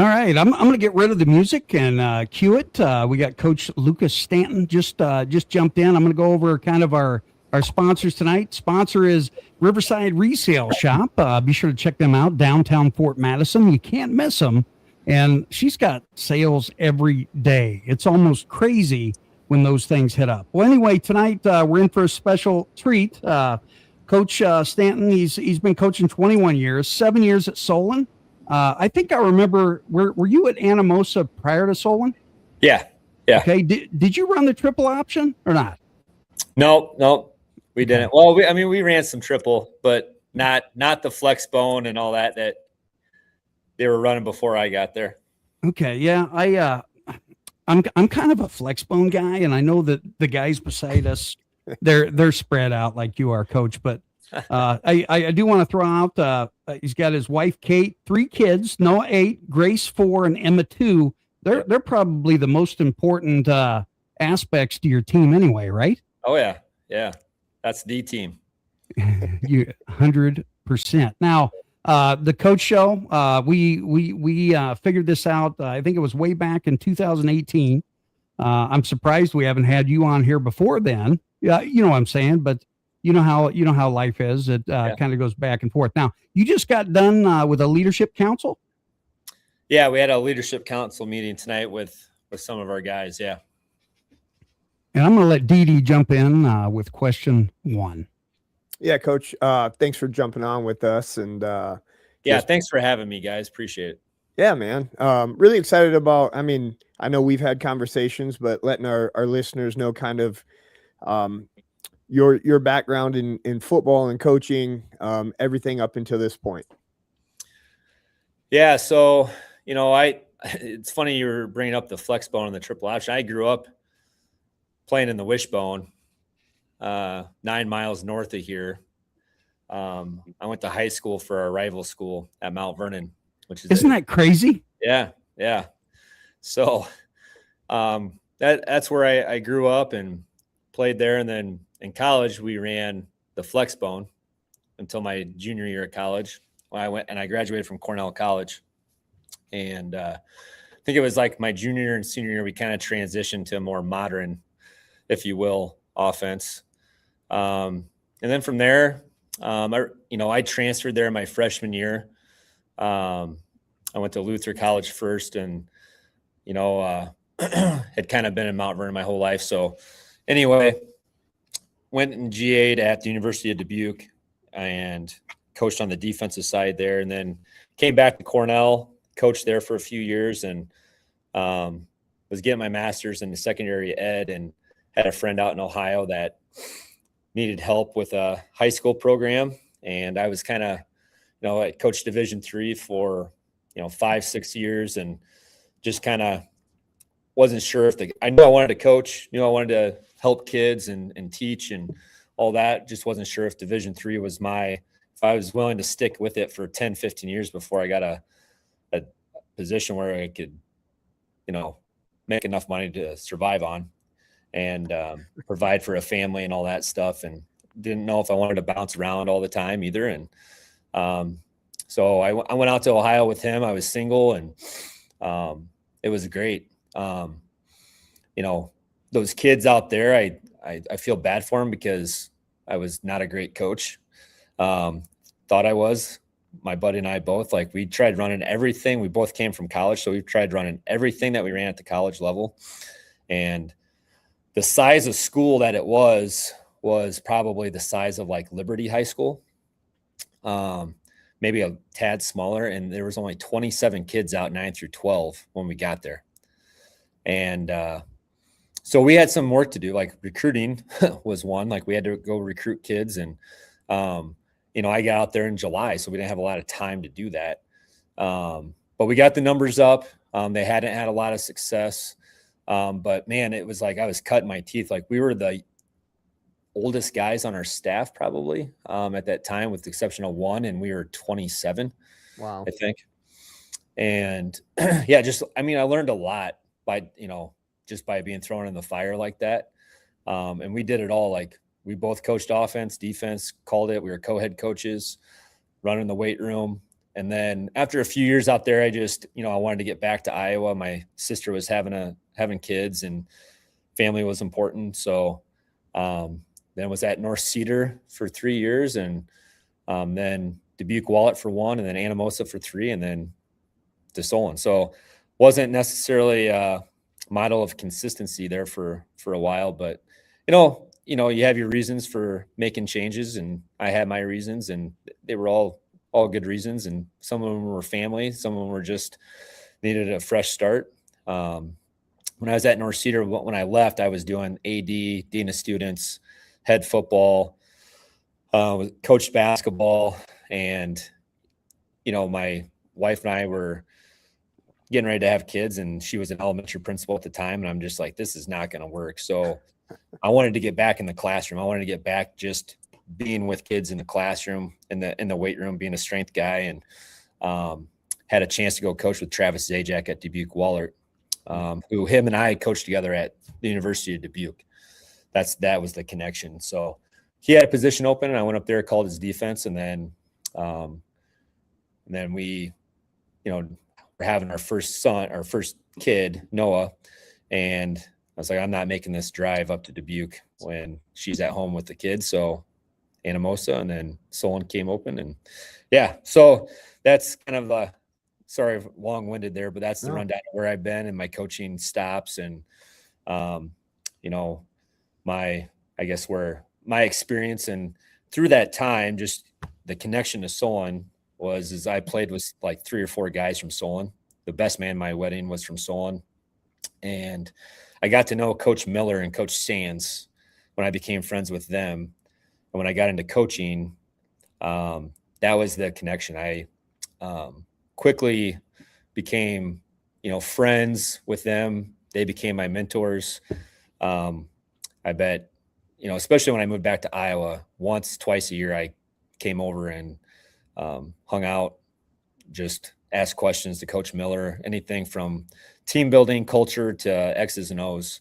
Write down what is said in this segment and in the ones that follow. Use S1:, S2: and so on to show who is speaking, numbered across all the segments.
S1: right, I'm going to get rid of the music and cue it. We got Coach Lucas Stanton just jumped in. I'm going to go over kind of our sponsors tonight. Sponsor is Riverside Resale Shop. Be sure to check them out downtown Fort Madison. You can't miss them. And she's got sales every day. It's almost crazy when those things hit up. Well, anyway, tonight we're in for a special treat. Coach Stanton, he's been coaching 21 years, 7 years at Solon. I think I remember, were you at Anamosa prior to Solon?
S2: Yeah.
S1: Okay. Did you run the triple option or not?
S2: No, we didn't. Well, we ran some triple, but not the flex bone and all that they were running before I got there.
S1: Okay. Yeah. I'm kind of a flex bone guy, and I know that the guys beside us, they're spread out like you are, Coach. But I do want to throw out he's got his wife Kate, 3 kids, Noah 8, Grace 4, and Emma 2. They're probably the most important aspects to your team anyway, right?
S2: Oh yeah, that's the team.
S1: You 100%. Now. The coach show, we figured this out. I think it was way back in 2018. I'm surprised we haven't had you on here before then. Yeah, you know what I'm saying, but you know how life is. It kind of goes back and forth. Now, you just got done with a leadership council.
S2: Yeah, we had a leadership council meeting tonight with some of our guys. Yeah,
S1: and I'm going to let Dee Dee jump in with question 1.
S3: Yeah, Coach, thanks for jumping on with us. And
S2: thanks for having me, guys. Appreciate it.
S3: Yeah, man. Really excited about, I know we've had conversations, but letting our listeners know kind of your background in football and coaching, everything up until this point.
S2: Yeah, so, it's funny you were bringing up the flex bone and the triple option. I grew up playing in the wishbone. 9 miles north of here. I went to high school for our rival school at Mount Vernon,
S1: isn't that crazy?
S2: Yeah. So that's where I grew up and played there. And then in college, we ran the flex bone until my junior year of college. When I went and I graduated from Cornell College. And I think it was like my junior and senior year, we kind of transitioned to a more modern, if you will, offense. And then from there, I transferred there my freshman year. I went to Luther College first and, had kind of been in Mount Vernon my whole life. So anyway, went and GA'd at the University of Dubuque and coached on the defensive side there, and then came back to Cornell, coached there for a few years, and was getting my master's in the secondary ed, and had a friend out in Ohio that needed help with a high school program. And I was kind of, I coached Division III for, 5-6 years, and just kind of wasn't sure I knew I wanted to coach, I wanted to help kids and teach and all that. Just wasn't sure if Division III was if I was willing to stick with it for 10, 15 years before I got a position where I could, make enough money to survive on and provide for a family and all that stuff. And didn't know if I wanted to bounce around all the time either. And so I went out to Ohio with him. I was single, and it was great. Those kids out there, I feel bad for them because I was not a great coach. Thought I was. My buddy and I both, we tried running everything. We both came from college, so we tried running everything that we ran at the college level. And the size of school that it was probably the size of Liberty High School, maybe a tad smaller. And there was only 27 kids out 9 through 12 when we got there. And so we had some work to do, recruiting was one. We had to go recruit kids. And, I got out there in July, so we didn't have a lot of time to do that. But we got the numbers up. They hadn't had a lot of success. But man, it was I was cutting my teeth. We were the oldest guys on our staff probably at that time, with the exception of one, and we were 27.
S3: Wow.
S2: I think. And yeah, I learned a lot by, just by being thrown in the fire like that. And we did it all. We both coached offense, defense, called it. We were co-head coaches, running the weight room. And then after a few years out there, I just, I wanted to get back to Iowa. My sister was having kids, and family was important. So then was at North Cedar for 3 years, and then Dubuque Wallet for 1, and then Anamosa for 3, and then to Solon. So wasn't necessarily a model of consistency there for a while, but you have your reasons for making changes, and I had my reasons, and they were all good reasons. And some of them were family, some of them were just needed a fresh start. When I was at North Cedar, when I left, I was doing AD, Dean of Students, head football, coached basketball, and my wife and I were getting ready to have kids, and she was an elementary principal at the time, and I'm just like, this is not going to work. So I wanted to get back in the classroom. I wanted to get back just being with kids in the classroom, in the weight room, being a strength guy, and had a chance to go coach with Travis Zajac at Dubuque Wahlert, who him and I coached together at the University of Dubuque. That was the connection. So he had a position open, and I went up there, called his defense, and then we, we're having our first kid, Noah, and I was like, I'm not making this drive up to Dubuque when she's at home with the kids. So Anamosa, and then Solon came open, and so that's kind of sorry, long-winded there, but that's the rundown of where I've been and my coaching stops, and my experience. And through that time, just the connection to Solon was I played with like 3 or 4 guys from Solon. The best man at my wedding was from Solon, and I got to know Coach Miller and Coach Sands when I became friends with them. And when I got into coaching, that was the connection. I quickly became, friends with them. They became my mentors. I bet, especially when I moved back to Iowa, twice a year, I came over and hung out, just asked questions to Coach Miller, anything from team building, culture to X's and O's.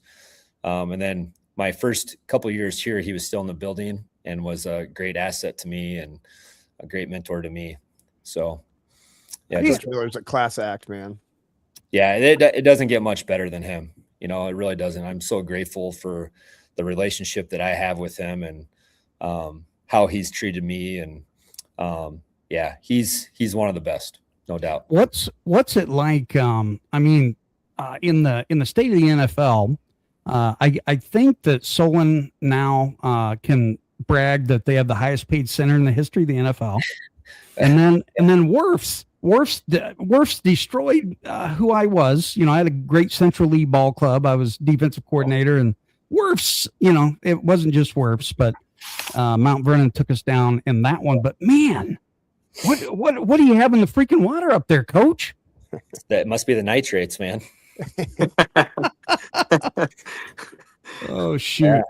S2: And then my first couple of years here, he was still in the building and was a great asset to me and a great mentor to me. So,
S3: Coach Miller's a class act, man.
S2: Yeah, it doesn't get much better than him. It really doesn't. I'm so grateful for the relationship that I have with him, and how he's treated me. And he's one of the best, no doubt.
S1: What's it like? In the state of the NFL, I think that Solon now can brag that they have the highest paid center in the history of the NFL, and then Worf's destroyed who I was. I had a great Central League ball club. I was defensive coordinator, and Worf's, it wasn't just Worf's, but Mount Vernon took us down in that one. But man, what do you have in the freaking water up there, Coach?
S2: That must be the nitrates, man.
S1: Oh shoot!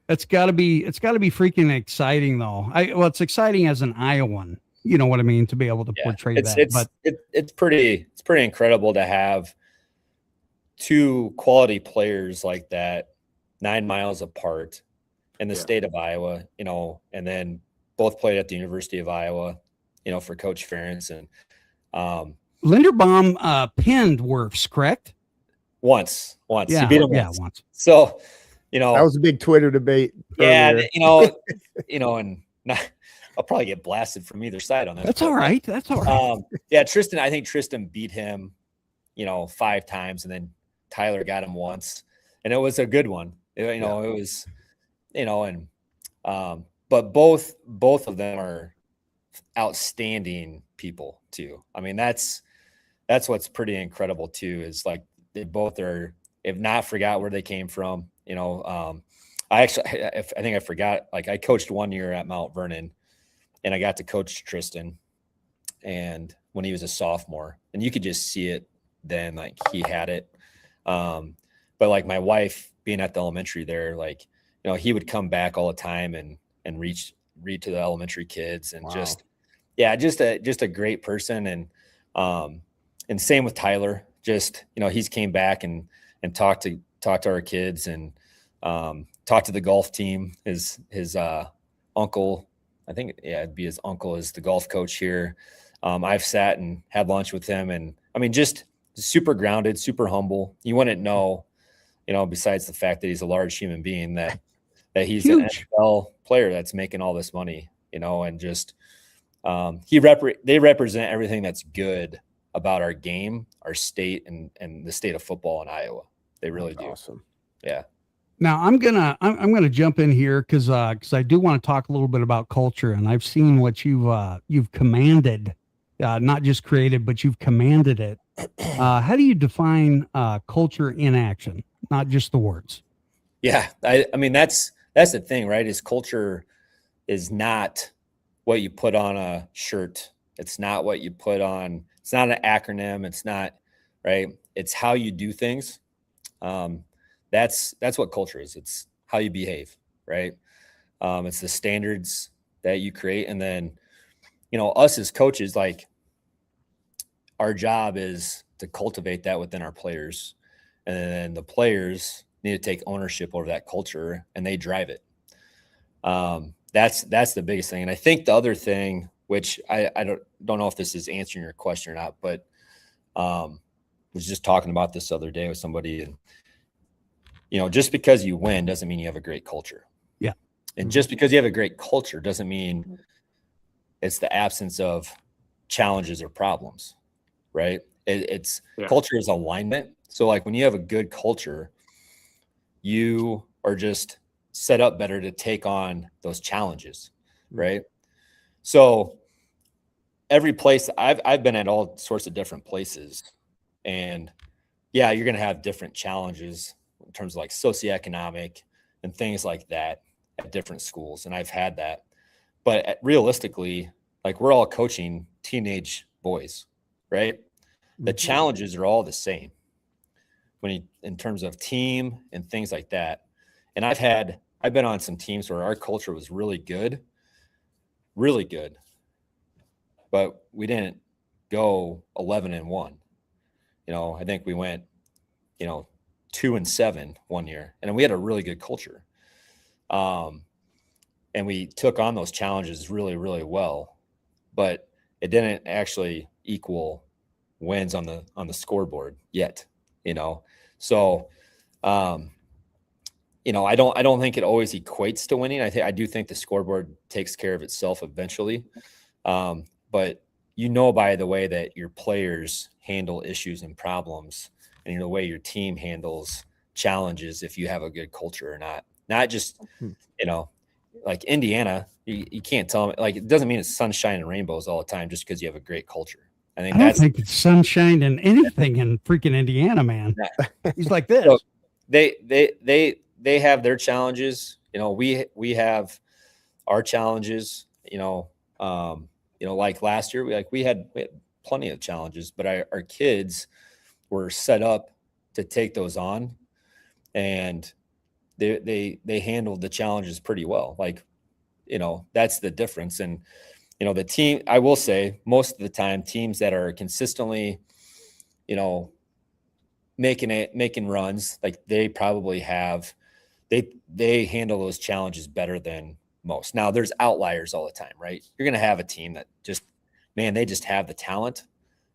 S1: It's got to be freaking exciting though. It's exciting as an Iowan. You know what I mean, to be able to portray that.
S2: It's pretty incredible to have 2 quality players like that 9 miles apart in the state of Iowa, and then both played at the University of Iowa, for Coach Ferentz. And
S1: Linderbaum pinned Worf's, correct?
S2: Once.
S1: Yeah,
S2: he beat him once. So,
S3: that was a big Twitter debate.
S2: Yeah, and I'll probably get blasted from either side on that.
S1: That's all right.
S2: Tristan, I think Tristan beat him, 5 times, and then Tyler got him once, and it was a good one. It was, but both of them are outstanding people too. I mean, that's what's pretty incredible too, is like they both are, if not forgot where they came from. I think I forgot, like I coached 1 year at Mount Vernon, and I got to coach Tristan, and when he was a sophomore, and you could just see it then, like he had it. But like my wife being at the elementary there, like, he would come back all the time and read to the elementary kids, and just a great person. And same with Tyler, just, he's came back and talked to our kids, and talked to the golf team. His uncle, I think, yeah, it'd be his uncle is the golf coach here. I've sat and had lunch with him, and I mean, just super grounded, super humble. You wouldn't know, besides the fact that he's a large human being, that he's an
S1: Huge.
S2: NFL player that's making all this money, and just they represent everything that's good about our game, our state, and the state of football in Iowa. They really do.
S3: Awesome.
S2: Yeah.
S1: Now I'm gonna jump in here because I do want to talk a little bit about culture, and I've seen what you've commanded, not just created, but you've commanded it. How do you define culture in action, not just the words?
S2: Yeah, I mean that's the thing, right? Is culture is not what you put on a shirt. It's not what you put on. It's not an acronym. It's not, right. It's how you do things. That's what culture is. It's how you behave, right? It's the standards that you create, and then us as coaches, like our job is to cultivate that within our players, and then the players need to take ownership over that culture, and they drive it. That's the biggest thing. And I think the other thing, which I don't know if this is answering your question or not, but was just talking about this the other day with somebody, and just because you win doesn't mean you have a great culture.
S1: Yeah.
S2: And just because you have a great culture doesn't mean it's the absence of challenges or problems, right? Culture is alignment. So like when you have a good culture, you are just set up better to take on those challenges, right? So every place I've been at all sorts of different places, and yeah, you're going to have different challenges in terms of like socioeconomic and things like that at different schools. And I've had that, but realistically, like we're all coaching teenage boys, right? The challenges are all the same in terms of team and things like that. And I've been on some teams where our culture was really good, but we didn't go 11-1. I think we went, 2-7 one year, and we had a really good culture. And we took on those challenges really, really well, but it didn't actually equal wins on the scoreboard yet, So, I don't think it always equates to winning. I do think the scoreboard takes care of itself eventually. But by the way that your players handle issues and problems, and the way your team handles challenges, if you have a good culture or not just, like Indiana, you can't tell them, like, it doesn't mean it's sunshine and rainbows all the time just because you have a great culture. I
S1: don't think it's sunshine and anything in freaking Indiana, man. Yeah. He's like this.
S2: So they have their challenges. We have our challenges. Like last year, we had plenty of challenges, but our kids were set up to take those on, and they handled the challenges pretty well. Like, that's the difference. And the team, I will say, most of the time, teams that are consistently, making runs, like they probably have, they handle those challenges better than most. Now there's outliers all the time, right? You're going to have a team that they just have the talent,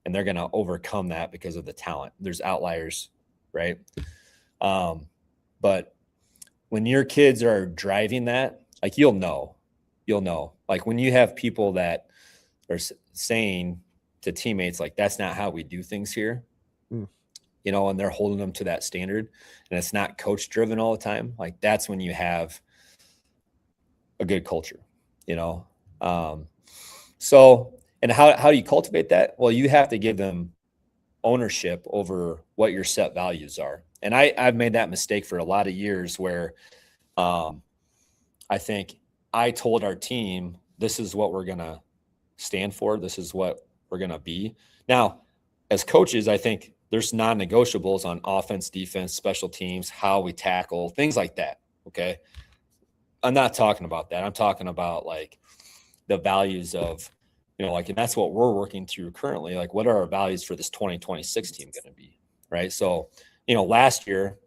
S2: and they're going to overcome that because of the talent. There's outliers, right? But when your kids are driving that, like, you'll know, like when you have people that are saying to teammates, like, that's not how we do things here, and they're holding them to that standard, and it's not coach driven all the time. Like, that's when you have a good culture, So, and how do you cultivate that? Well, you have to give them ownership over what your set values are. And I've made that mistake for a lot of years where I think I told our team, this is what we're going to stand for. This is what we're going to be. Now, as coaches, I think there's non-negotiables on offense, defense, special teams, how we tackle, things like that. Okay. I'm not talking about that. I'm talking about like the values of, and that's what we're working through currently. Like, what are our values for this 2026 team going to be? Right. So, last year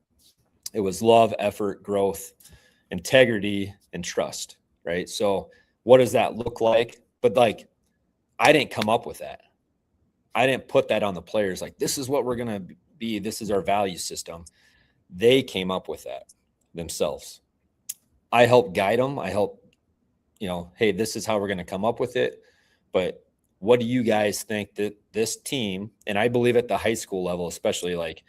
S2: it was love, effort, growth, integrity, and trust. Right. So what does that look like? But like, I didn't come up with that. I didn't put that on the players. Like, this is what we're going to be. This is our value system. They came up with that themselves. I help guide them. I help, hey, this is how we're going to come up with it. But what do you guys think that this team, and I believe at the high school level, especially, like,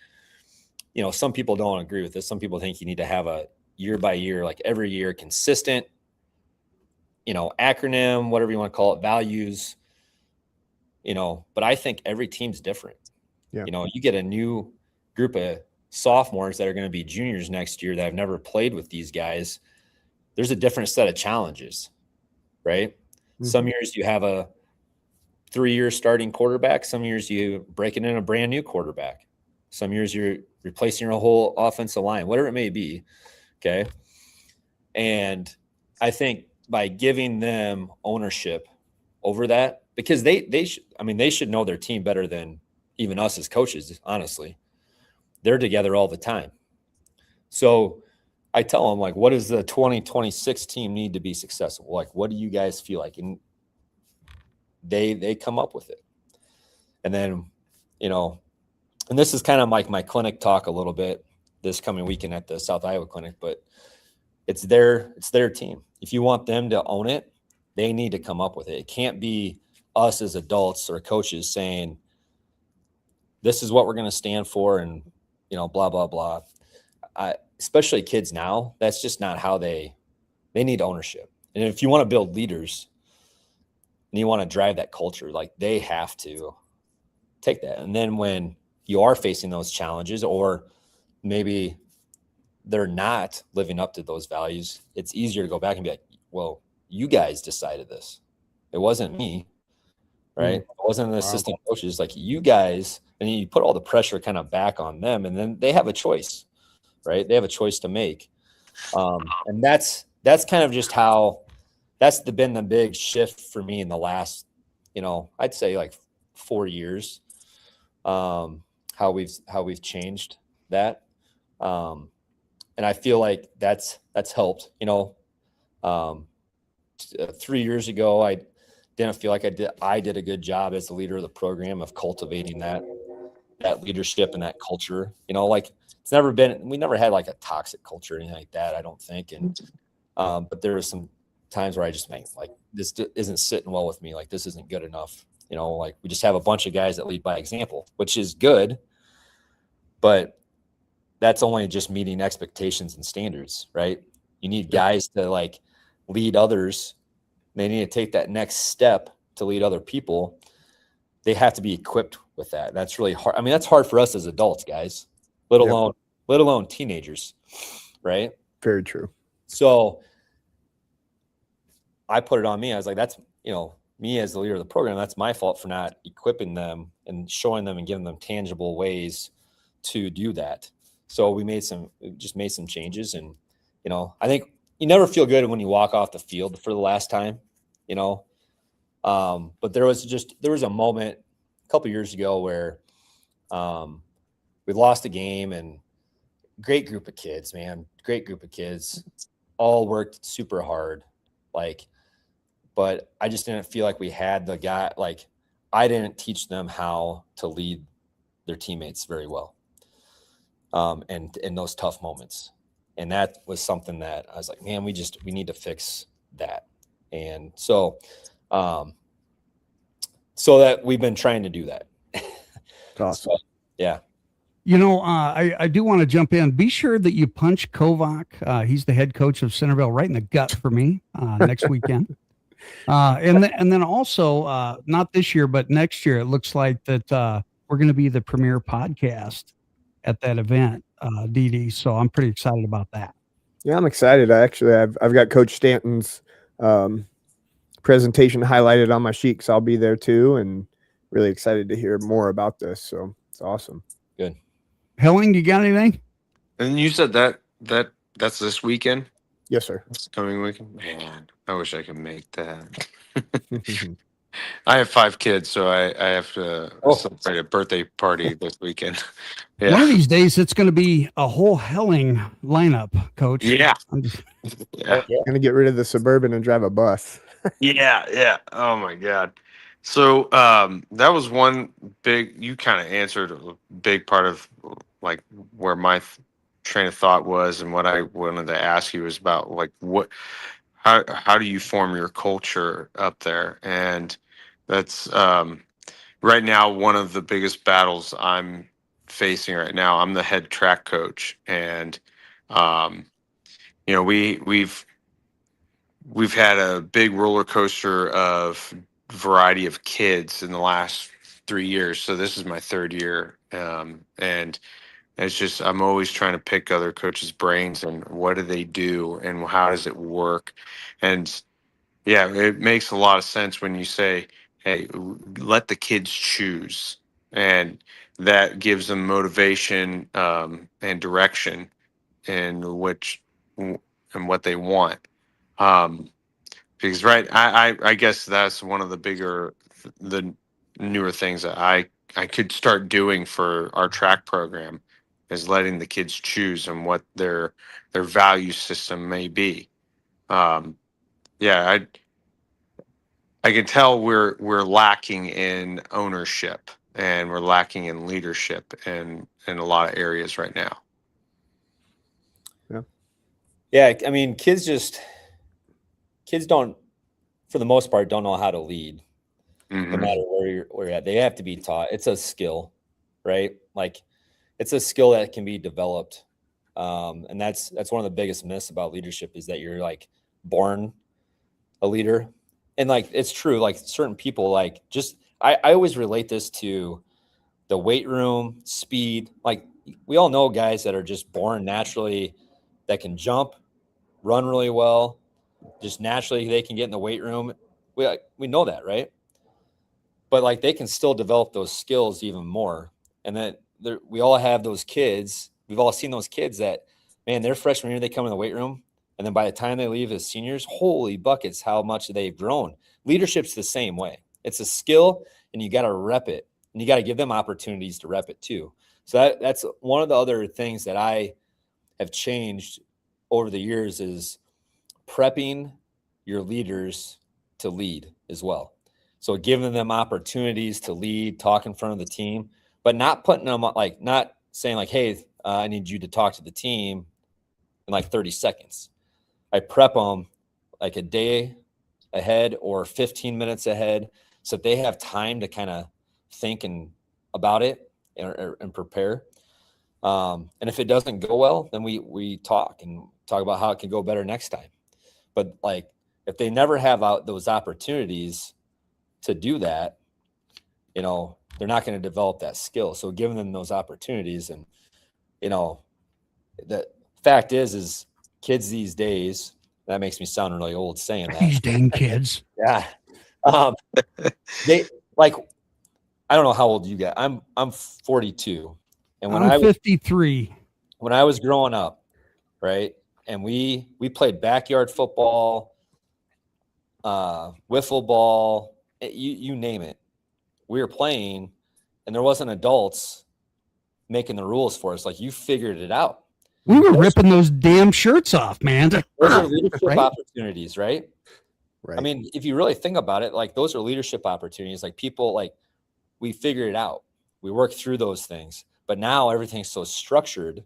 S2: some people don't agree with this. Some people think you need to have a year by year, like every year, consistent, acronym, whatever you want to call it, values, but I think every team's different.
S3: Yeah.
S2: You get a new group of sophomores that are going to be juniors next year that have never played with these guys. There's a different set of challenges, right? Mm-hmm. Some years you have a 3-year starting quarterback. Some years you breaking in a brand new quarterback. Some years you're replacing your whole offensive line, whatever it may be. Okay. And I think by giving them ownership over that, because they should know their team better than even us as coaches, honestly. They're together all the time. So I tell them, like, what does the 2026 team need to be successful? Like, what do you guys feel like? And they come up with it. And then, and this is kind of like my clinic talk a little bit this coming weekend at the South Iowa Clinic, but it's their team. If you want them to own it, they need to come up with it. It can't be us as adults or coaches saying, this is what we're going to stand for, and, blah, blah, blah. Especially kids now, that's just not how they need ownership. And if you want to build leaders and you want to drive that culture, like, they have to take that. And then when you are facing those challenges, or maybe they're not living up to those values, it's easier to go back and be like, well, you guys decided this. It wasn't me, right? It wasn't the assistant coaches. Like, you guys, and you put all the pressure kind of back on them, and then they have a choice, right? They have a choice to make. And that's kind of just how that's been the big shift for me in the last, I'd say like 4 years, how we've changed that. And I feel like that's helped. 3 years ago, I didn't feel like I did a good job as the leader of the program of cultivating that leadership and that culture. Like, we never had like a toxic culture or anything like that, I don't think. And but there were some times where I just think, like, this isn't sitting well with me. Like, this isn't good enough. Like, we just have a bunch of guys that lead by example, which is good, but that's only just meeting expectations and standards, right? You need guys to, like, lead others. They need to take that next step to lead other people. They have to be equipped with that. That's really hard. I mean, that's hard for us as adults, guys, let alone teenagers, right?
S3: Very true.
S2: So I put it on me. I was like, that's, me as the leader of the program, that's my fault for not equipping them and showing them and giving them tangible ways to do that. So we made some changes. And, I think you never feel good when you walk off the field for the last time, but there was a moment a couple years ago where we lost a game, and great group of kids, all worked super hard. But I just didn't feel like we had the guy, like, I didn't teach them how to lead their teammates very well. And in those tough moments. And that was something that I was like, man, we need to fix that. And so that we've been trying to do that.
S3: Awesome.
S2: So, yeah.
S1: I do want to jump in. Be sure that you punch Kovac. He's the head coach of Centerville, right in the gut for me next weekend. And then also, not this year, but next year, it looks like that we're going to be the premier podcast at that event, DD. So I'm pretty excited about that.
S3: Yeah, I'm excited. I've got Coach Stanton's presentation highlighted on my sheet, so I'll be there too, and really excited to hear more about this. So it's awesome.
S2: Good.
S1: Helling, you got anything?
S4: And you said that's this weekend?
S3: Yes, sir.
S4: It's coming weekend? Man, I wish I could make that. I have 5 kids, so I have to celebrate a birthday party this weekend. Yeah.
S1: One of these days, it's going to be a whole Helling lineup, Coach.
S4: Yeah.
S3: Gonna get rid of the Suburban and drive a bus.
S4: Yeah. Oh my God. So that was one big. You kind of answered a big part of like where my train of thought was, and what I wanted to ask you was about like how do you form your culture up there, and that's right now one of the biggest battles I'm facing right now. I'm the head track coach, and um, we've had a big roller coaster of variety of kids in the last 3 years. So this is my third year, and it's just I'm always trying to pick other coaches' brains and what do they do and how does it work, and yeah, it makes a lot of sense when you say, "Hey, let the kids choose," and that gives them motivation and direction in which and what they want. Um, because right, I guess that's one of the bigger, the newer things that I could start doing for our track program is letting the kids choose and what their value system may be. Um, yeah, I can tell we're lacking in ownership and we're lacking in leadership in a lot of areas right now.
S2: Yeah, I mean, kids don't, for the most part, don't know how to lead. No
S4: Hmm.
S2: matter where you're at, they have to be taught. It's a skill, right? Like, it's a skill that can be developed, and that's one of the biggest myths about leadership is that you're like born a leader, and like it's true. Like certain people, like just I always relate this to the weight room, speed. Like we all know guys that are just born naturally that can jump, run really well, just naturally they can get in the weight room. We know that, right? But like they can still develop those skills even more. And then we all have those kids. We've all seen those kids that, man, their freshman year they come in the weight room, and then by the time they leave as seniors, holy buckets, how much they've grown. Leadership's the same way. It's a skill, and you got to rep it, and you got to give them opportunities to rep it too. So that's one of the other things that I have changed over the years is prepping your leaders to lead as well. So giving them opportunities to lead, talk in front of the team, but not putting them like, not saying like, hey, I need you to talk to the team in like 30 seconds. I prep them like a day ahead or 15 minutes ahead so that they have time to kind of think about it and prepare. And if it doesn't go well, then we talk about how it can go better next time. But like if they never have those opportunities to do that, they're not going to develop that skill. So giving them those opportunities, and the fact is kids these days, that makes me sound really old saying that.
S1: These dang kids.
S2: Yeah. They like, I don't know how old you get. I'm 42. And when
S1: I'm 53.
S2: When I was growing up, right. And we played backyard football, wiffle ball, you name it. We were playing, and there wasn't adults making the rules for us. Like you figured it out.
S1: We were ripping those damn shirts off, man.
S2: Those are leadership
S1: Right?
S2: opportunities, right?
S3: Right.
S2: I mean, if you really think about it, like those are leadership opportunities. Like people, like we figured it out. We worked through those things. But now everything's so structured.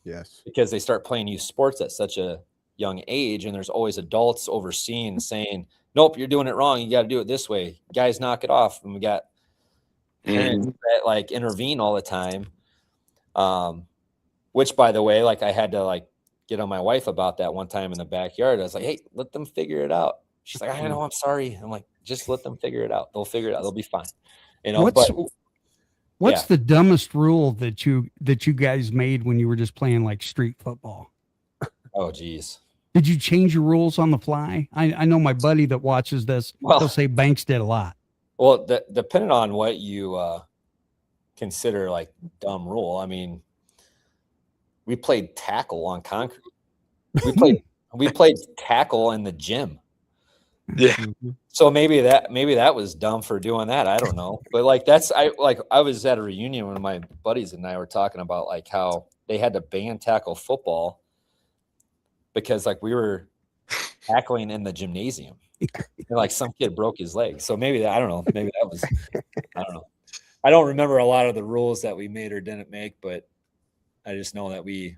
S3: Yes.
S2: Because they start playing youth sports at such a young age, and there's always adults overseeing saying, nope, you're doing it wrong. You got to do it this way. Guys, knock it off. And we got parents that like intervene all the time. Which by the way, like I had to like get on my wife about that one time in the backyard. I was like, hey, let them figure it out. She's like, I know, I'm sorry. I'm like, just let them figure it out. They'll figure it out. They'll be fine.
S1: What's the dumbest rule that you guys made when you were just playing like street football?
S2: Oh, geez.
S1: Did you change your rules on the fly? I know my buddy that watches this, he'll say Banks did a lot.
S2: Well, depending on what you consider like dumb rule. I mean, we played tackle on concrete. We played tackle in the gym.
S4: Yeah.
S2: So maybe that was dumb for doing that. I don't know. But like I was at a reunion when my buddies and I were talking about like how they had to ban tackle football because like we were tackling in the gymnasium. Like some kid broke his leg. So maybe I don't know. Maybe that was, I don't know. I don't remember a lot of the rules that we made or didn't make, but I just know that we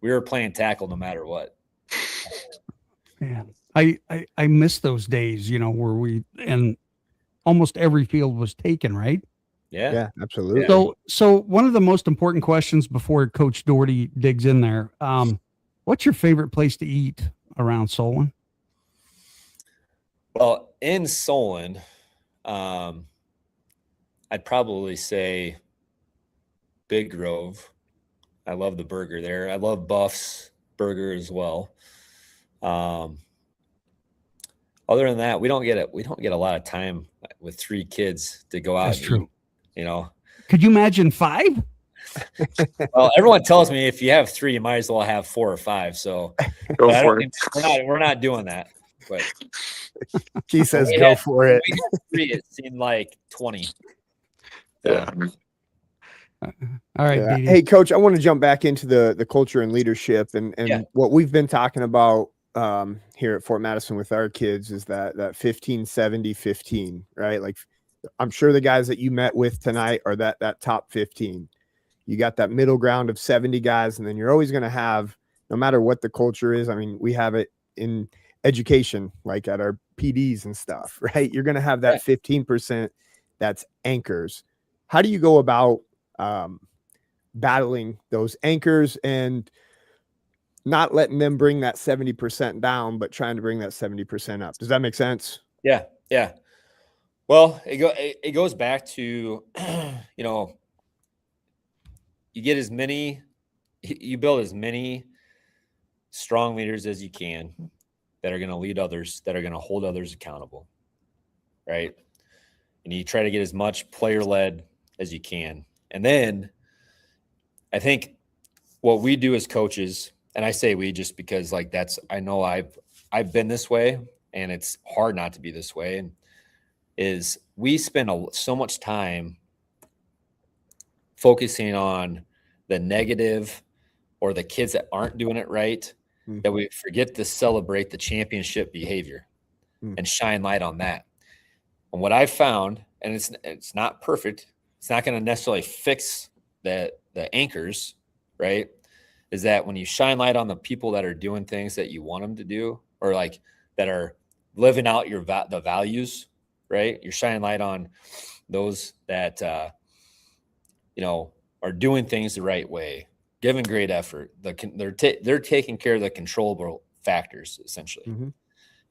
S2: were playing tackle no matter what.
S1: Yeah. I miss those days, where and almost every field was taken, right?
S2: Yeah.
S3: Yeah, absolutely.
S1: So one of the most important questions before Coach Doherty digs in there, what's your favorite place to eat around Solon?
S2: Well, in Solon, I'd probably say Big Grove. I love the burger there. I love Buff's burger as well. Other than that, we don't get a lot of time with 3 kids to go out.
S1: That's true.
S2: Eat,
S1: Could you imagine 5?
S2: Well, everyone tells me if you have 3, you might as well have 4 or 5. So
S4: Go for it.
S2: we're not doing that. But
S3: He says, "Go for it."
S2: We had 3. It seemed like 20.
S4: Yeah.
S1: All right.
S3: Yeah.
S1: Dee Dee.
S3: Hey, Coach, I want to jump back into the culture and leadership and what we've been talking about here at Fort Madison with our kids is that 15-70-15, right? Like, I'm sure the guys that you met with tonight are that top 15. You got that middle ground of 70 guys, and then you're always going to have, no matter what the culture is. I mean, we have it in education, like at our PDs and stuff, right? You're going to have that 15% that's anchors. How do you go about battling those anchors and not letting them bring that 70% down, but trying to bring that 70% up? Does that make sense?
S2: Yeah. Yeah. Well, it goes back to, you build as many strong leaders as you can that are going to lead others, that are going to hold others accountable. Right. And you try to get as much player led as you can. And then I think what we do as coaches, and I say we just because I know I've been this way and it's hard not to be this way. And is we spend so much time focusing on the negative or the kids that aren't doing it right, that we forget to celebrate the championship behavior and shine light on that. And what I've found, and it's not perfect, it's not going to necessarily fix the anchors, right? Is that when you shine light on the people that are doing things that you want them to do, or like that are living out the values, right? You're shining light on those that, are doing things the right way, giving great effort. They're taking care of the controllable factors, essentially.
S3: Mm-hmm.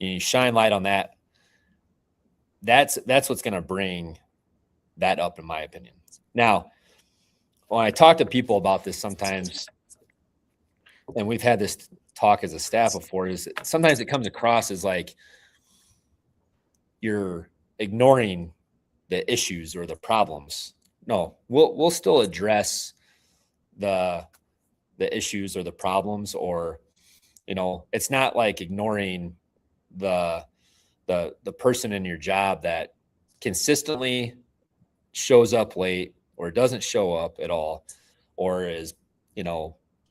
S2: You shine light on that. That's what's going to bring that up, in my opinion. Now, when I talk to people about this sometimes, and we've had this talk as a staff before, is sometimes it comes across as like you're ignoring the issues or the problems. No, we'll still address the issues or the problems, or it's not like ignoring the person in your job that consistently shows up late or doesn't show up at all, or is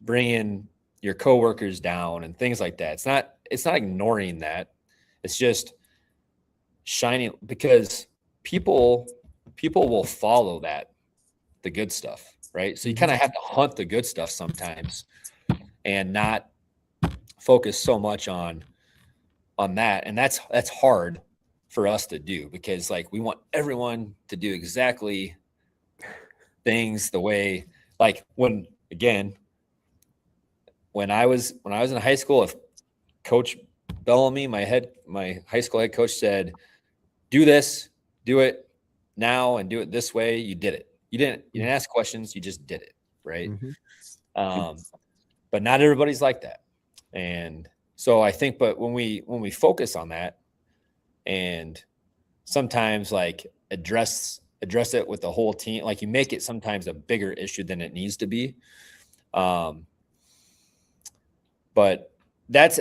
S2: bringing your coworkers down and things like that. It's not ignoring that. It's just shining, because people will follow the good stuff, right? So you kind of have to hunt the good stuff sometimes and not focus so much on that. And that's hard for us to do, because we want everyone to do exactly things the way, when I was in high school, if Coach Bellamy, my high school head coach, said, do it now and do it this way, you did it. You didn't ask questions, you just did it, right? Mm-hmm. But not everybody's like that. And so I think, but when we focus on that and sometimes address it with the whole team, you make it sometimes a bigger issue than it needs to be. But that's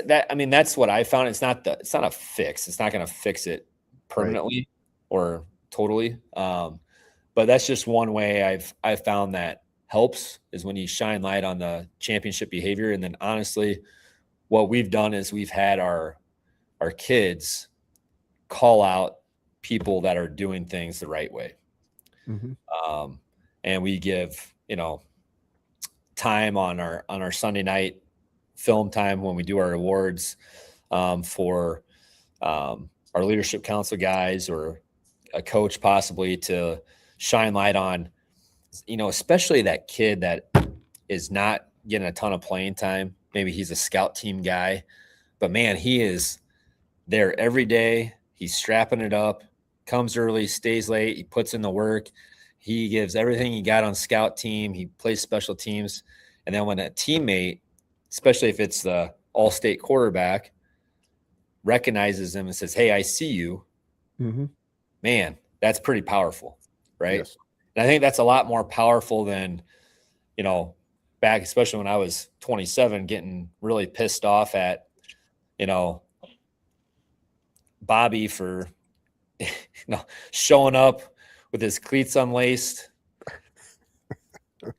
S2: what I found. It's not a fix. It's not going to fix it permanently or totally. But that's just one way I've found that helps, is when you shine light on the championship behavior. And then honestly, what we've done is we've had our kids call out people that are doing things the right way. And we give, time on our Sunday night film time when we do our awards for our leadership council guys or a coach possibly to shine light on, especially that kid that is not getting a ton of playing time. Maybe he's a scout team guy, but man, he is there every day. He's strapping it up, comes early, stays late. He puts in the work. He gives everything he got on scout team. He plays special teams. And then when a teammate, especially if it's the all-state quarterback, recognizes him and says, "Hey, I see you," man, that's pretty powerful, right?
S3: Yes.
S2: And I think that's a lot more powerful than, back, especially when I was 27, getting really pissed off at, Bobby for, showing up with his cleats unlaced.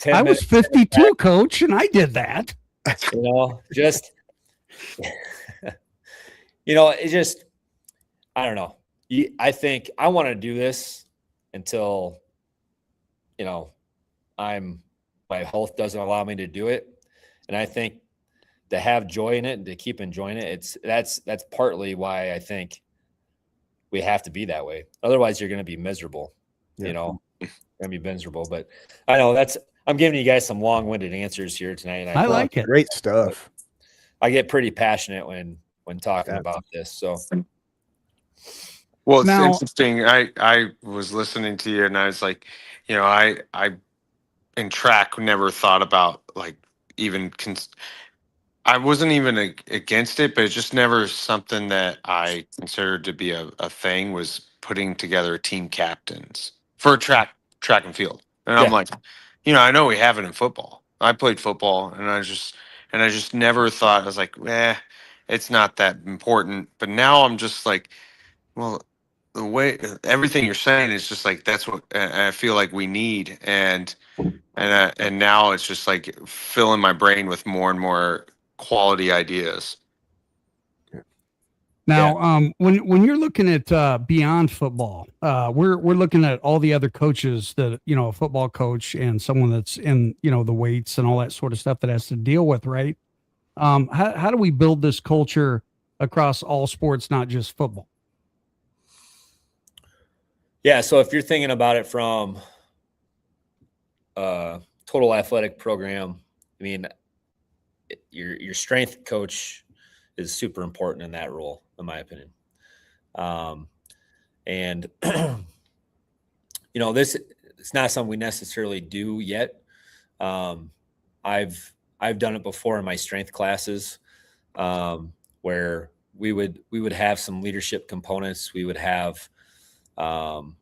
S1: I was 52, coach, and I did that.
S2: Just, it just, I don't know. I think I want to do this until, my health doesn't allow me to do it. And I think to have joy in it and to keep enjoying it, that's partly why I think we have to be that way. Otherwise you're going to be miserable, going to be miserable. But I know I'm giving you guys some long-winded answers here tonight.
S1: I like it.
S3: Great stuff.
S2: I get pretty passionate when talking about this. So,
S4: well, it's
S1: Now-
S4: interesting. I was listening to you and I was like, I in track never thought about like even I wasn't even against it, but it's just never something that I considered to be a thing, was putting together team captains for track and field. And I'm like, I know we have it in football. I played football and I just never thought, I was like, it's not that important. But now I'm just like, well, the way everything you're saying is just like, that's what I feel like we need. And now it's just like filling my brain with more and more quality ideas.
S1: Now, when you're looking at beyond football, we're looking at all the other coaches that, a football coach and someone that's in, the weights and all that sort of stuff that has to deal with, right? How do we build this culture across all sports, not just football?
S2: Yeah. So if you're thinking about it from total athletic program, I mean, your strength coach is super important in that role, in my opinion. And this it's not something we necessarily do yet. I've done it before in my strength classes, where we would have some leadership components. We would have, and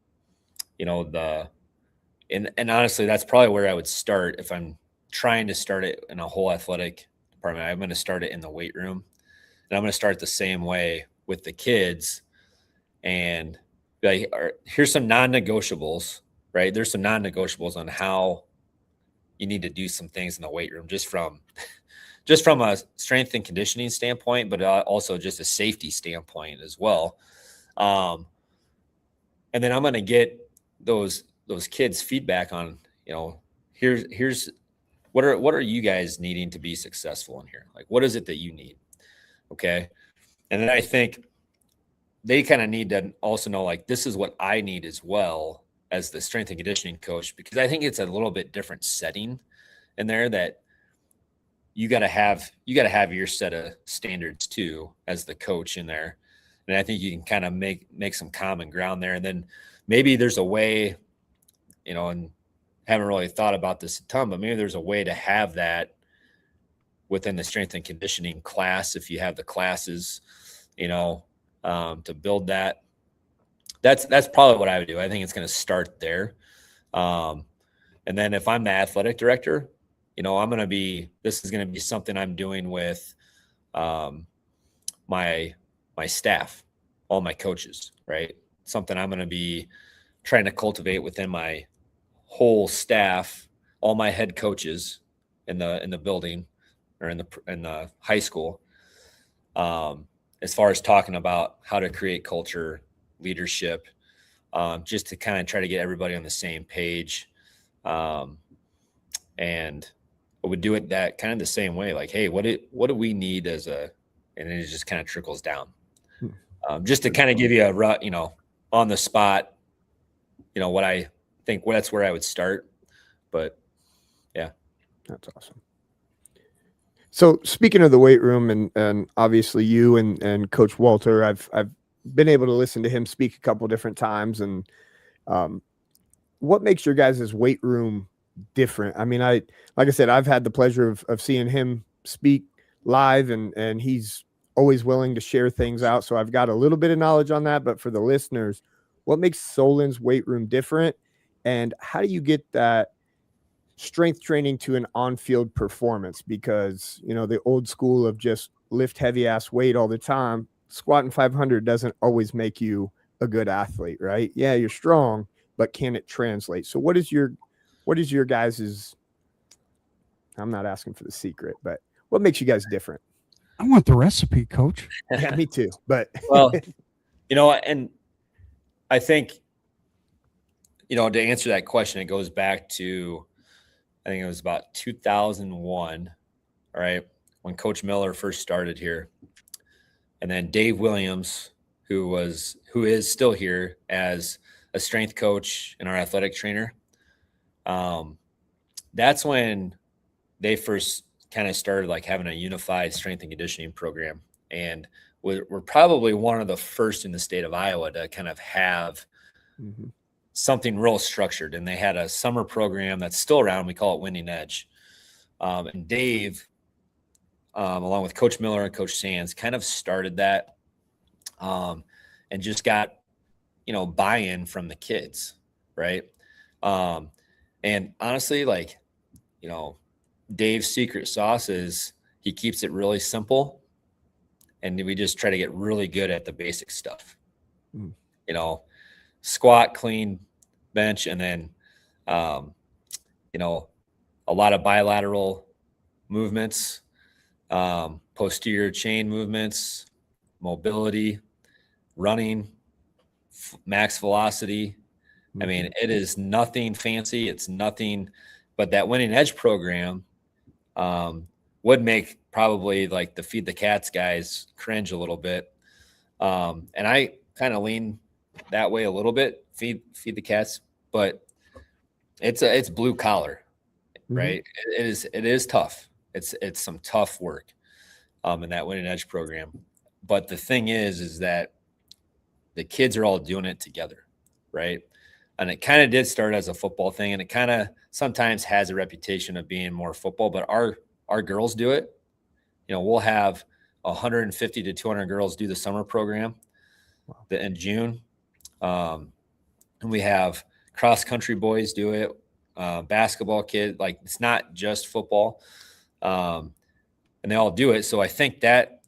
S2: honestly, that's probably where I would start if I'm trying to start it in a whole athletic department. I'm going to start it in the weight room, and I'm going to start the same way with the kids. And like, here's some non-negotiables, right? There's some non-negotiables on how you need to do some things in the weight room, just from a strength and conditioning standpoint, but also just a safety standpoint as well. And then I'm going to get those kids feedback on, here's what are you guys needing to be successful in here? Like, what is it that you need? Okay. And then I think they kind of need to also know, like, this is what I need as well as the strength and conditioning coach, because I think it's a little bit different setting in there, that you got to have your set of standards too as the coach in there. And I think you can kind of make some common ground there. And then maybe there's a way, and haven't really thought about this a ton, but maybe there's a way to have that within the strength and conditioning class, if you have the classes, to build that. That's probably what I would do. I think it's going to start there. And then if I'm the athletic director, this is going to be something I'm doing with my staff, all my coaches, right? Something I'm going to be trying to cultivate within my whole staff, all my head coaches in the building or in the high school, as far as talking about how to create culture leadership, just to kind of try to get everybody on the same page. And I would do it that kind of the same way, like, hey, what do we need and it just kind of trickles down. Just to kind of give you on the spot, what I think, that's where I would start. But yeah.
S3: That's awesome. So speaking of the weight room and obviously you and Coach Walter, I've been able to listen to him speak a couple different times. And what makes your guys' weight room different? I mean, like I said, I've had the pleasure of seeing him speak live, and he's always willing to share things out. So I've got a little bit of knowledge on that. But for the listeners, what makes Solon's weight room different? And how do you get that strength training to an on-field performance? Because, the old school of just lift heavy ass weight all the time, squatting 500 doesn't always make you a good athlete, right? Yeah, you're strong, but can it translate? So what is your guys's, I'm not asking for the secret, but what makes you guys different?
S1: I want the recipe, Coach.
S3: Yeah, me too. But
S2: well, and I think, to answer that question, it goes back to, I think it was about 2001, all right, when Coach Miller first started here. And then Dave Williams, who is still here as a strength coach and our athletic trainer. That's when they first kind of started like having a unified strength and conditioning program. And we're probably one of the first in the state of Iowa to kind of have something real structured. And they had a summer program that's still around. We call it Winning Edge. And Dave, along with Coach Miller and Coach Sands, kind of started that, and just got, buy-in from the kids. Right. And honestly, like, Dave's secret sauce is he keeps it really simple, and we just try to get really good at the basic stuff. Squat, clean, bench, and then a lot of bilateral movements, posterior chain movements, mobility, running, max velocity. I mean, it is nothing fancy. It's nothing, but that Winning Edge program would make probably like the Feed the Cats guys cringe a little bit. And I kind of lean that way a little bit, feed the cats, but it's blue collar, right? It is tough. It's some tough work in that Winning Edge program. But the thing is that the kids are all doing it together, right? And it kind of did start as a football thing, and it kind of sometimes has a reputation of being more football, but our girls do it. We'll have 150 to 200 girls do the summer program in June. And we have cross country boys do it, basketball kid, like it's not just football. And they all do it. So I think that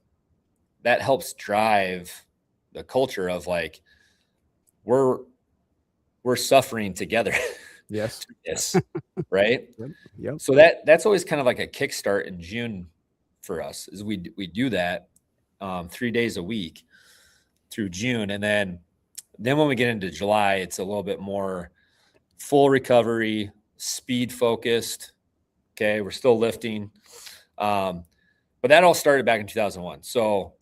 S2: helps drive the culture of like, we're suffering together.
S3: Yes.
S2: Yes. Right.
S3: Yep.
S2: So that's always kind of like a kickstart in June for us, is we do that 3 days a week through June. And then when we get into July, it's a little bit more full recovery, speed focused. Okay. We're still lifting. But that all started back in 2001. So,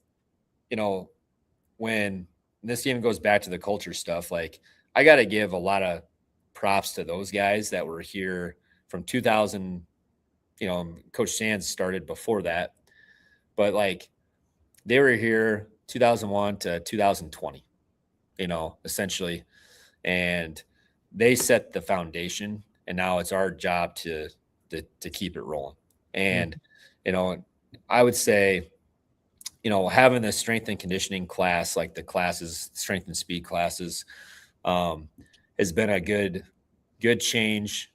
S2: when this even goes back to the culture stuff, like I got to give a lot of props to those guys that were here from 2000. Coach Sands started before that, but like they were here 2001 to 2020, essentially, and they set the foundation, and now it's our job to keep it rolling. And I would say, having the strength and conditioning class, like the classes, strength and speed classes, has been a good change,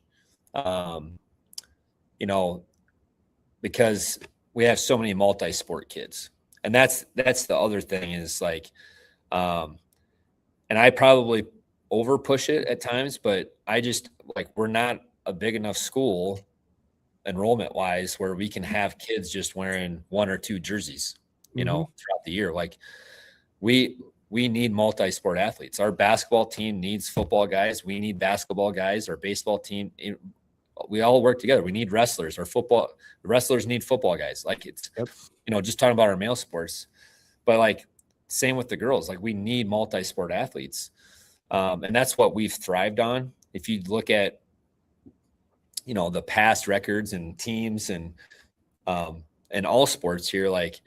S2: because we have so many multi-sport kids. And that's the other thing is like, and I probably over push it at times, but I just like, we're not a big enough school enrollment wise where we can have kids just wearing one or two jerseys, throughout the year. Like we we need multi-sport athletes. Our basketball team needs football guys. We need basketball guys. Our baseball team, we all work together. We need wrestlers. Wrestlers need football guys. Like it's, just talking about our male sports, but like same with the girls. Like we need multi-sport athletes. And that's what we've thrived on. If you look at, the past records and teams and all sports here, like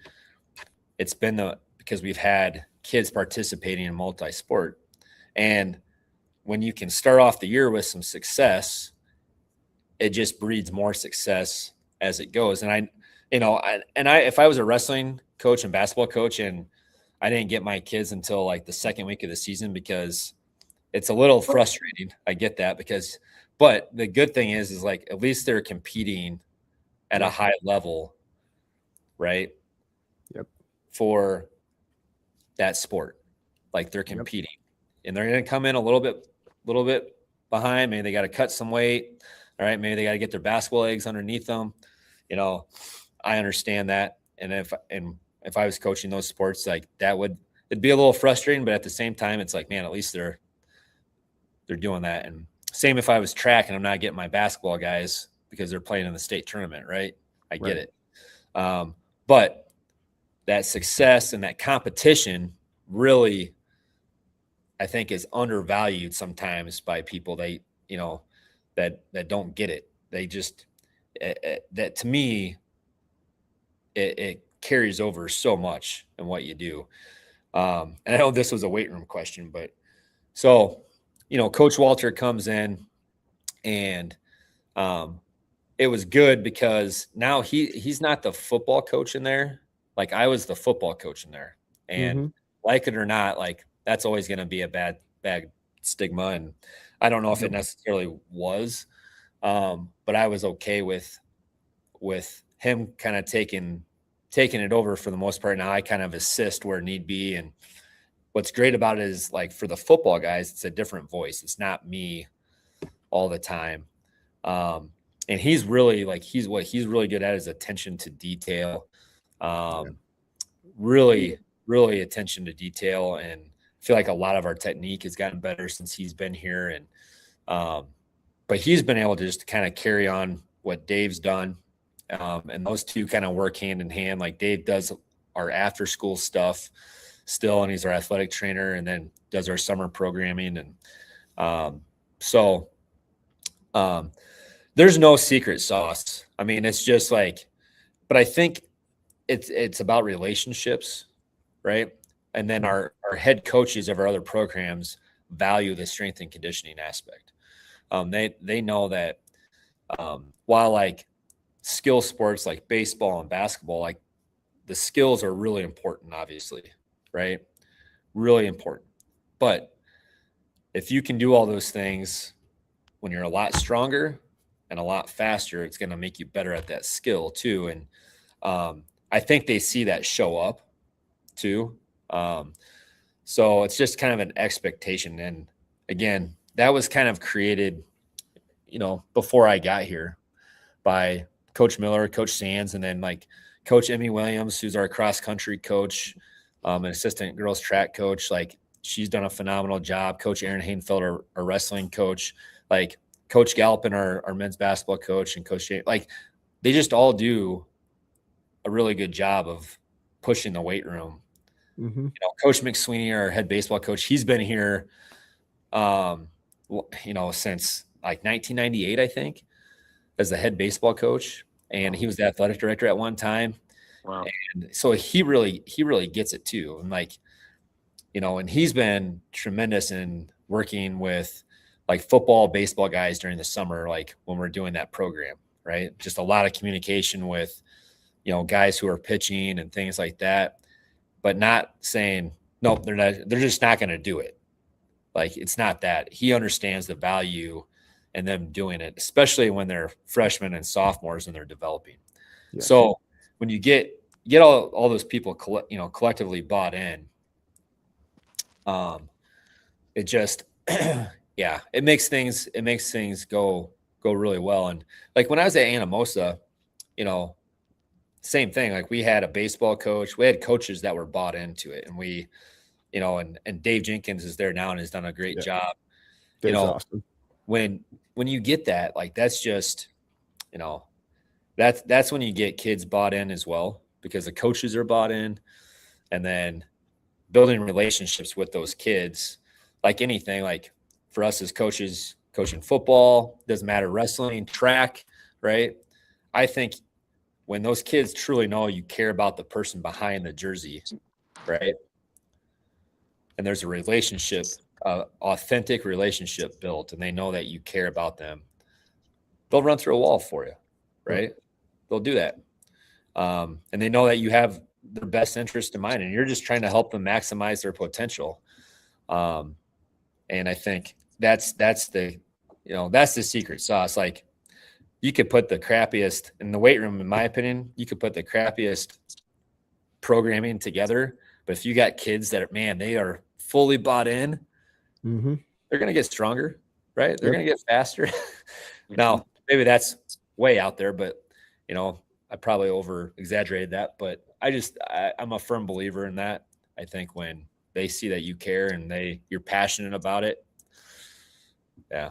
S2: it's been because we've had kids participating in multi-sport. And when you can start off the year with some success, it just breeds more success as it goes. And if I was a wrestling coach and basketball coach and I didn't get my kids until like the second week of the season, because it's a little frustrating. I get that but the good thing is like, at least they're competing at a high level, right?
S3: Yep.
S2: For that sport. Like they're competing and they're going to come in a little bit behind. Maybe they got to cut some weight. All right. Maybe they got to get their basketball legs underneath them. I understand that. And if I was coaching those sports, like it'd be a little frustrating, but at the same time, it's like, man, at least they're doing that. And same if I was track and I'm not getting my basketball guys because they're playing in the state tournament, right? I get it. But that success and that competition really, I think, is undervalued sometimes by people that don't get it. They just, that to me, it carries over so much in what you do. And I know this was a weight room question, but so, Coach Walter comes in and it was good because now he's not the football coach in there. Like I was the football coach in there, and like it or not, like that's always going to be a bad stigma. And I don't know if it necessarily was, but I was okay with him kind of taking it over for the most part. Now I kind of assist where need be. And what's great about it is like for the football guys, it's a different voice. It's not me all the time. And he's really what he's really good at is attention to detail. Really, really attention to detail. And I feel like a lot of our technique has gotten better since he's been here. And, but he's been able to just kind of carry on what Dave's done. And those two kind of work hand in hand. Like Dave does our after school stuff still, and he's our athletic trainer, and then does our summer programming. And there's no secret sauce. I mean, it's just like, but I think it's about relationships, right? And then our head coaches of our other programs value the strength and conditioning aspect. They know that while like skill sports like baseball and basketball, like the skills are really important, obviously, right? Really important. But if you can do all those things when you're a lot stronger and a lot faster, it's going to make you better at that skill too. And I think they see that show up too. So it's just kind of an expectation. And again, that was kind of created, before I got here by Coach Miller, Coach Sands, and then like Coach Emmy Williams, who's our cross country coach, an assistant girls track coach. Like she's done a phenomenal job. Coach Aaron Hainfeld, our wrestling coach, like Coach Galpin, our men's basketball coach, and Coach Jay, like they just all do a really good job of pushing the weight room. Coach McSweeney, our head baseball coach, he's been here, since like 1998, I think, as the head baseball coach. And he was the athletic director at one time.
S4: Wow.
S2: And so he really gets it too. And like, and he's been tremendous in working with like football, baseball guys during the summer, like when we're doing that program, right? Just a lot of communication with, guys who are pitching and things like that, but not saying, nope, they're just not going to do it. Like, it's not that. He understands the value in them doing it, especially when they're freshmen and sophomores and they're developing. Yeah. So when you get all those people, collectively bought in, it just, yeah, it makes things go really well. And like when I was at Anamosa, same thing. Like we had a baseball coach, we had coaches that were bought into it, and we and Dave Jenkins is there now and has done a great job.
S3: Dave's awesome.
S2: When you get that, like, that's just, that's when you get kids bought in as well, because the coaches are bought in, and then building relationships with those kids, like anything, like for us as coaches, coaching football, doesn't matter, wrestling, track, right? I think when those kids truly know you care about the person behind the jersey, right? And there's a relationship, authentic relationship built, and they know that you care about them, they'll run through a wall for you, right? They'll do that. And they know that you have their best interest in mind, and you're just trying to help them maximize their potential. And I think that's the secret sauce. Like, you could put the crappiest in the weight room, in my opinion, you could put the crappiest programming together, but if you got kids that they are fully bought in, they're going to get stronger, right? They're going to get faster. Now, maybe that's way out there, but I probably over exaggerated that, but I'm a firm believer in that. I think when they see that you care and you're passionate about it. Yeah.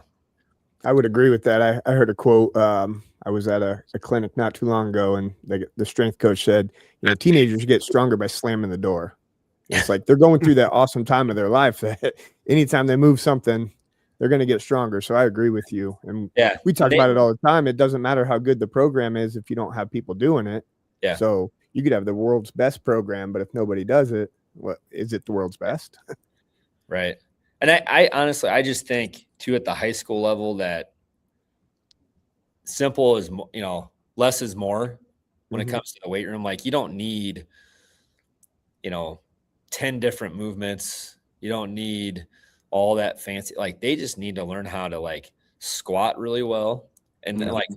S3: I would agree with that. I heard a quote. I was at a clinic not too long ago, and the strength coach said, teenagers get stronger by slamming the door. It's like they're going through that awesome time of their life that anytime they move something, they're going to get stronger. So I agree with you. And we talk about it all the time. It doesn't matter how good the program is if you don't have people doing it.
S2: Yeah.
S3: So you could have the world's best program, but if nobody does it, what is it the world's best?
S2: Right. And I honestly, I just think too, at the high school level, that simple is, less is more when it comes to the weight room. Like, you don't need, 10 different movements. You don't need all that fancy, like, they just need to learn how to, like, squat really well. And then, like,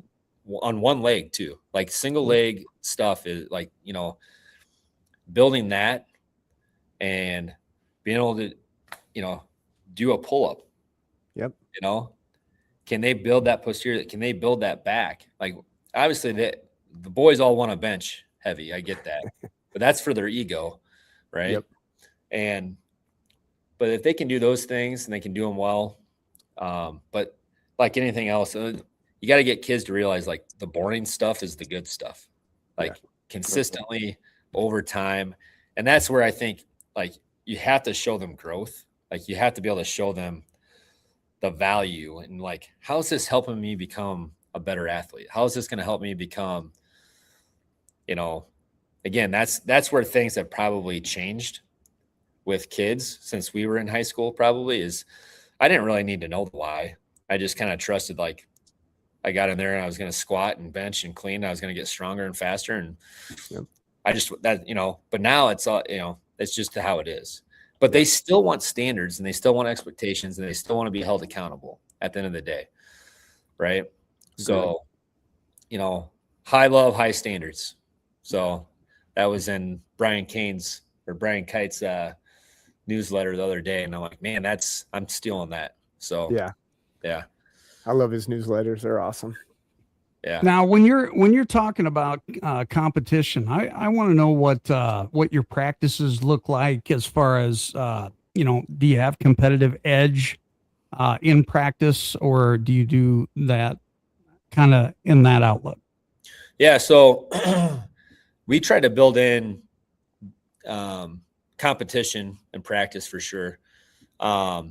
S2: on one leg too, like single leg stuff is like, building that and being able to, do a pull-up.
S3: Yep.
S2: Can they build that posterior? Can they build that back? Like, obviously the boys all want to bench heavy. I get that, but that's for their ego. Right.
S3: Yep.
S2: But if they can do those things and they can do them well, but like anything else, you got to get kids to realize, like, the boring stuff is the good stuff, like consistently over time. And that's where I think, like, you have to show them growth. Like, you have to be able to show them the value and, like, how is this helping me become a better athlete? How is this going to help me become, again, that's where things have probably changed with kids since we were in high school. Probably is, I didn't really need to know the why. I just kind of trusted, like, I got in there and I was going to squat and bench and clean. I was going to get stronger and faster. And I just, but now it's all, it's just how it is. But they still want standards, and they still want expectations, and they still want to be held accountable at the end of the day. Right. So, high love, high standards. So that was in Brian Kite's newsletter the other day. And I'm like, man, I'm stealing that. So yeah.
S3: I love his newsletters. They're awesome.
S2: Yeah.
S1: Now, when you're talking about competition, I want to know what your practices look like as far as, do you have competitive edge in practice, or do you do that kind of in that outlook?
S2: Yeah. So we try to build in competition and practice for sure. A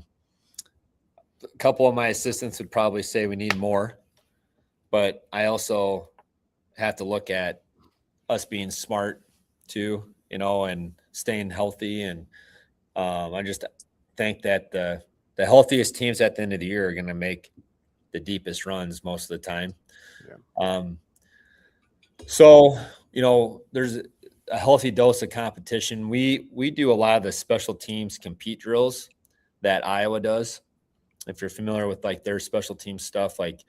S2: couple of my assistants would probably say we need more, but I also have to look at us being smart too, and staying healthy. And I just think that the healthiest teams at the end of the year are going to make the deepest runs most of the time. Yeah. So, there's a healthy dose of competition. We do a lot of the special teams compete drills that Iowa does. If you're familiar with, like, their special team stuff, like,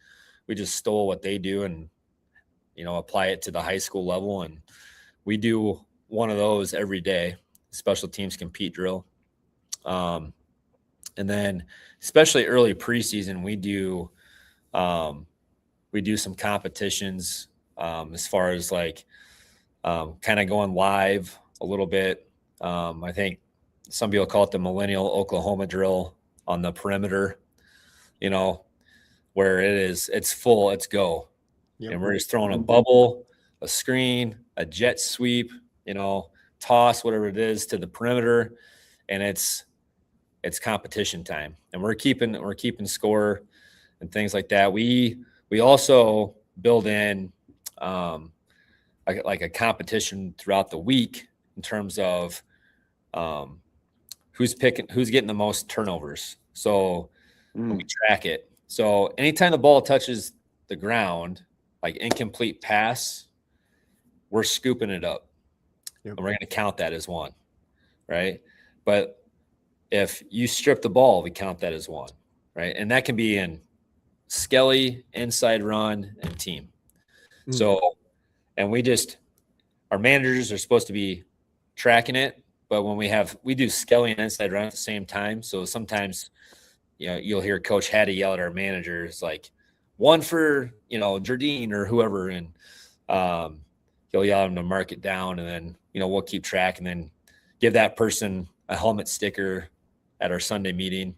S2: we just stole what they do and, apply it to the high school level. And we do one of those every day, special teams compete drill. And then especially early preseason, we do some competitions as far as, like, kind of going live a little bit. I think some people call it the millennial Oklahoma drill on the perimeter, you know, where it's full, it's go. Yep. And we're just throwing a bubble, a screen, a jet sweep, you know, toss, whatever it is, to the perimeter. And it's competition time. And we're keeping score and things like that. We also build in like a competition throughout the week in terms of who's getting the most turnovers. So we track it. So anytime the ball touches the ground, like incomplete pass, we're scooping it up. Yep. And we're going to count that as one, right? But if you strip the ball, we count that as one, right? And that can be in skelly, inside run, and team. So, and our managers are supposed to be tracking it, but when we do skelly and inside run at the same time. So sometimes, you know, you'll hear Coach Hattie yell at our managers, like, one for, you know, Jardine or whoever, and he'll yell at them to mark it down, and then, you know, we'll keep track and then give that person a helmet sticker at our Sunday meeting.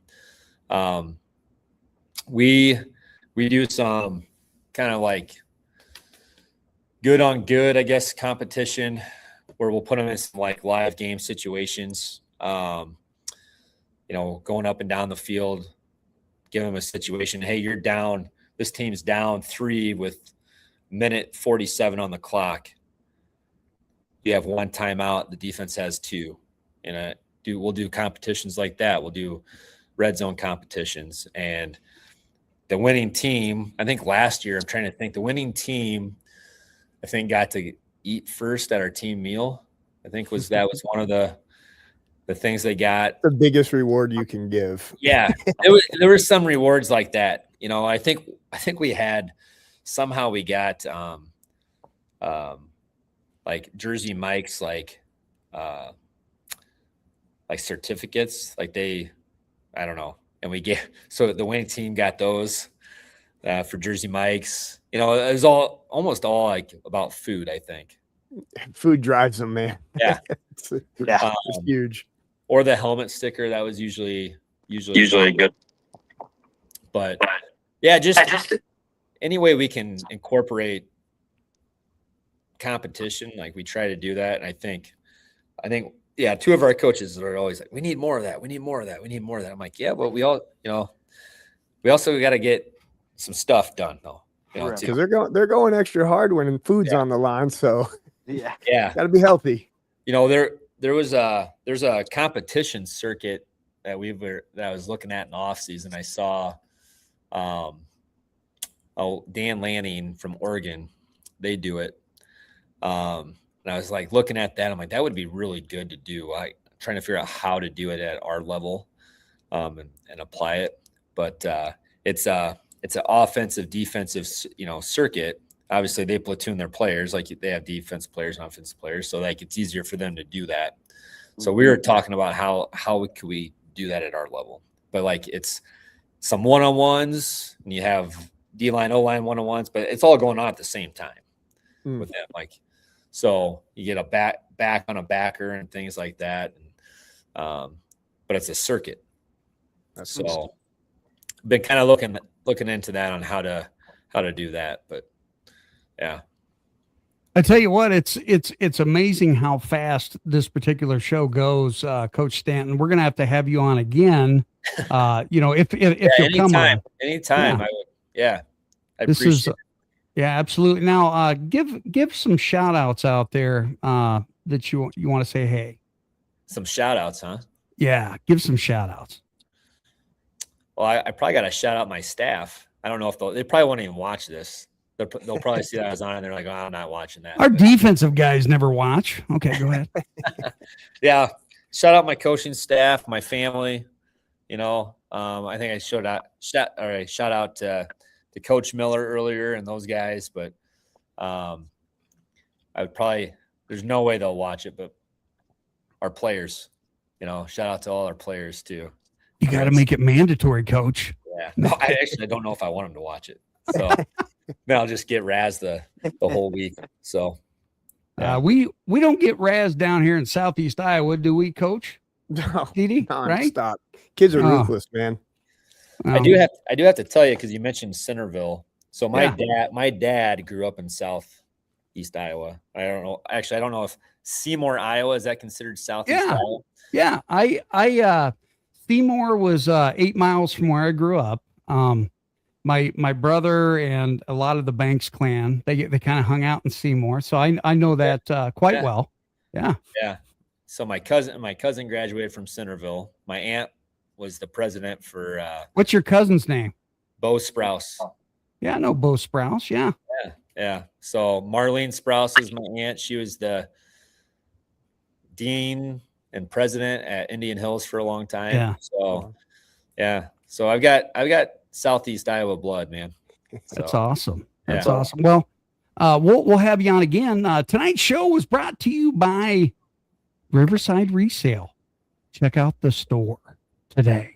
S2: We do some kind of like good on good, I guess, competition where we'll put them in some like live game situations, you know, going up and down the field, give them a situation. Hey, you're down. This team's down 3 with minute 47 on the clock. You have 1 timeout. The defense has 2. And we'll do competitions like that. We'll do red zone competitions. And the winning team, I think last year, the winning team, I think, got to eat first at our team meal. I think that was one of the things they got.
S3: The biggest reward you can give.
S2: Yeah. There were some rewards like that. You know, I think we got like Jersey Mike's, like certificates, like I don't know. And so the winning team got those for Jersey Mike's. You know, it was almost all like about food, I think.
S3: Food drives them, man.
S2: Yeah.
S3: It's huge.
S2: Or the helmet sticker, that was usually good. But yeah, just any way we can incorporate competition, like we try to do that. And I think, yeah, 2 of our coaches are always like, we need more of that. We need more of that. We need more of that. I'm like, yeah, but we also got to get some stuff done though.
S3: Because they're going extra hard when food's on the line. So
S2: yeah,
S3: got to be healthy.
S2: You know, there's a competition circuit that I was looking at in the off season. I saw, Dan Lanning from Oregon, they do it. And I was like looking at that. I'm like, that would be really good to do. I'm trying to figure out how to do it at our level, and apply it. But it's an offensive, defensive, you know, circuit. Obviously, they platoon their players, like they have defense players and offensive players, so like it's easier for them to do that. So we were talking about how could we do that at our level, but like it's some one-on-ones, and you have D-line, O-line one-on-ones, but it's all going on at the same time with them. Like, so you get a back on a backer and things like that. And, but it's a circuit. So been kind of looking into that on how to do that. But yeah.
S1: I tell you what, it's amazing how fast this particular show goes, Coach Stanton. We're gonna have you on again. You know, if you'll come on
S2: anytime.
S1: Yeah.
S2: I appreciate it.
S1: Yeah, absolutely. Now, give some shout outs out there that you want to say. Hey,
S2: some shout outs, huh?
S1: Yeah, give some shout outs.
S2: Well, I probably got to shout out my staff. I don't know if they probably won't even watch this. They'll probably see that I was on and they're like, oh, I'm not watching that.
S1: Our defensive guys never watch. Okay, go ahead.
S2: Yeah. Shout out my coaching staff, my family. You know, I think I shout out to Coach Miller earlier and those guys, but I would there's no way they'll watch it, but our players, you know, shout out to all our players too.
S1: You got to make it mandatory, Coach.
S2: Yeah. No, I don't know if I want them to watch it. So then I'll just get razzed the whole week. So
S1: we don't get razzed down here in Southeast Iowa, do we, Coach?
S3: No,
S1: Did he? Right?
S3: stop. Kids are
S1: Oh.
S3: ruthless, man.
S2: I do have to tell you, because you mentioned Centerville. So
S1: Yeah.
S2: my dad grew up in southeast Iowa. I don't know. Actually, I don't know if Seymour, Iowa, is that considered southeast
S1: Yeah.
S2: Iowa?
S1: Yeah. Seymour was 8 miles from where I grew up. My brother and a lot of the Banks clan, they kind of hung out in Seymour. So I know that quite well. Yeah.
S2: Yeah. So my cousin graduated from Centerville. My aunt was the president for
S1: What's your cousin's name?
S2: Bo Sprouse.
S1: Yeah, I know Bo Sprouse. Yeah.
S2: Yeah. So Marlene Sprouse is my aunt. She was the dean and president at Indian Hills for a long time.
S1: Yeah.
S2: So yeah. So I've got southeast Iowa blood, man.
S1: That's
S2: So,
S1: awesome. That's
S2: yeah.
S1: awesome. Well, we'll have you on again. Tonight's show was brought to you by Riverside Resale. Check out the store today.